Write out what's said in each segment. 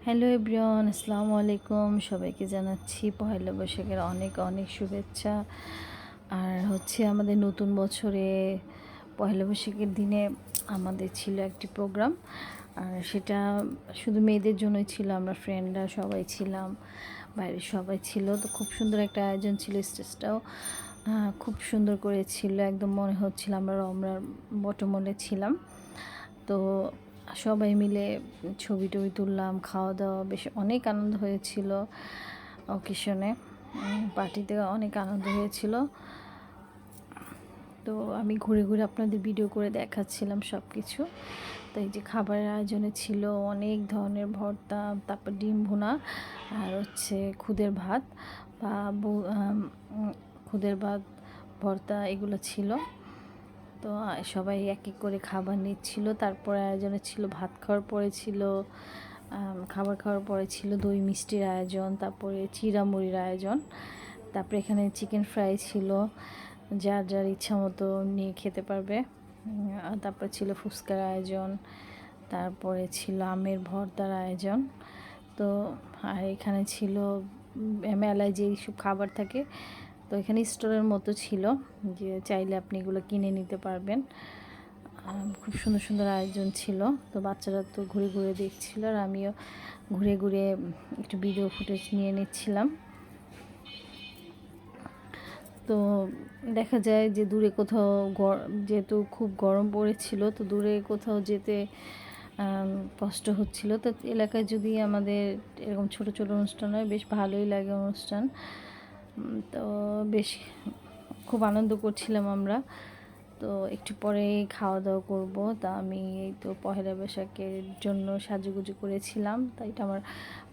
Hello everyone, আসসালামু আলাইকুম। সবাইকে জানাচ্ছি পহেলা বৈশাখের অনেক অনেক শুভেচ্ছা। আর আমাদের নতুন বছরে পহেলা বৈশাখের দিনে আমাদের ছিল একটি প্রোগ্রাম। আর সেটা শুধু মেয়েদের জন্যই ছিল। আমরা ফ্রেন্ডরা সবাই ছিলাম, বাইরের সবাই ছিল। তো খুব সুন্দর একটা আয়োজন ছিল। স্টেজটাও খুব সুন্দর করেছিল। একদম মনে হচ্ছিল আমরা বটমূলে ছিলাম। তো সবাই মিলে ছবি টবি তুললাম, খাওয়া দাওয়া, বেশ অনেক আনন্দ হয়েছিল। অকেশনে পার্টিতে অনেক আনন্দ হয়েছিল। তো আমি ঘুরে ঘুরে আপনাদের ভিডিও করে দেখাচ্ছিলাম সব কিছু। তো এই যে খাবারের আয়োজনে ছিল অনেক ধরনের ভর্তা, তারপর ডিম ভুনা, আর খুদের ভাত বা খুদের ভাত, ভর্তা এগুলো ছিল। তো সবাই এক এক করে খাবার নিচ্ছিল। তারপরে আয়োজনে ছিল ভাত খাওয়ার পরে ছিল খাবার খাওয়ার পরে ছিল দই মিষ্টির আয়োজন, তারপরে চিড়া-মুড়ির আয়োজন, তারপরে এখানে চিকেন ফ্রাই ছিল, যার যার ইচ্ছা মতো নিয়ে খেতে পারবে। তারপরে ছিল ফুচকার আয়োজন, তারপরে ছিল আমের ভর্তার আয়োজন। তো আর এখানে ছিল মেলায় যেই সব খাবার থাকে, তো এখানে স্টোরের মতো ছিল, যে চাইলে আপনি এগুলো কিনে নিতে পারবেন। খুব সুন্দর সুন্দর আয়োজন ছিল। তো বাচ্চারা তো ঘুরে ঘুরে দেখছিল, আর আমিও ঘুরে ঘুরে একটু ভিডিও ফুটেজ নিয়ে নিচ্ছিলাম। তো দেখা যায় যে দূরে কোথাও যেহেতু খুব গরম পড়েছিল, তো দূরে কোথাও যেতে কষ্ট হচ্ছিল। তো এলাকায় যদি আমাদের এরকম ছোট ছোট অনুষ্ঠান হয়, বেশ ভালোই লাগে অনুষ্ঠান। তো বেশ খুব আনন্দ করছিলাম আমরা। তো একটু পরে খাওয়া দাওয়া করব। তা আমি এই তো পহেলা বৈশাখের জন্য সাজুগুজু করেছিলাম। তাই এটা আমার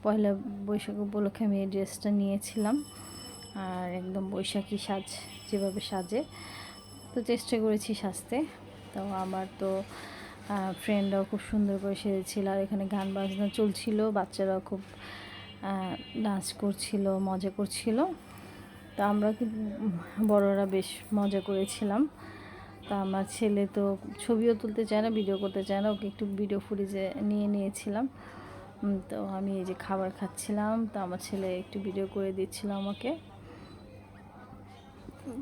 পহেলা বৈশাখ উপলক্ষে আমি এই ড্রেসটা নিয়েছিলাম। আর একদম বৈশাখী সাজ যেভাবে সাজে, তো চেষ্টা করেছি সাজতে। তো আমার তো ফ্রেন্ডরাও খুব সুন্দর করে সেজেছিল, আর এখানে গান বাজনা চলছিল, বাচ্চারাও খুব ডান্স করছিল, মজা করছিল। তো আমরা কিন্তু বড়রা বেশ মজা করেছিলাম। তা আমার ছেলে তো ছবিও তুলতে চায় না, ভিডিও করতে চায় না, ওকে একটু ভিডিও ফুটেজে নিয়ে নিয়েছিলাম। তো আমি এই যে খাবার খাচ্ছিলাম, তো আমার ছেলে একটু ভিডিও করে দিচ্ছিল আমাকে।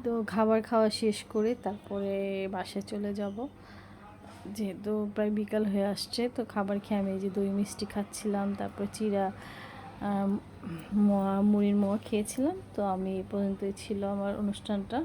তো খাবার খাওয়া শেষ করে তারপরে বাসায় চলে যাব, যেহেতু প্রায় বিকাল হয়ে আসছে। তো খাবার খেয়ে আমি এই যে দই মিষ্টি খাচ্ছিলাম, তারপর চিড়া, মোয়া, মুড়ির মোয়া খেয়েছিলাম। তো আমি এই পর্যন্তই ছিল আমার অনুষ্ঠানটা।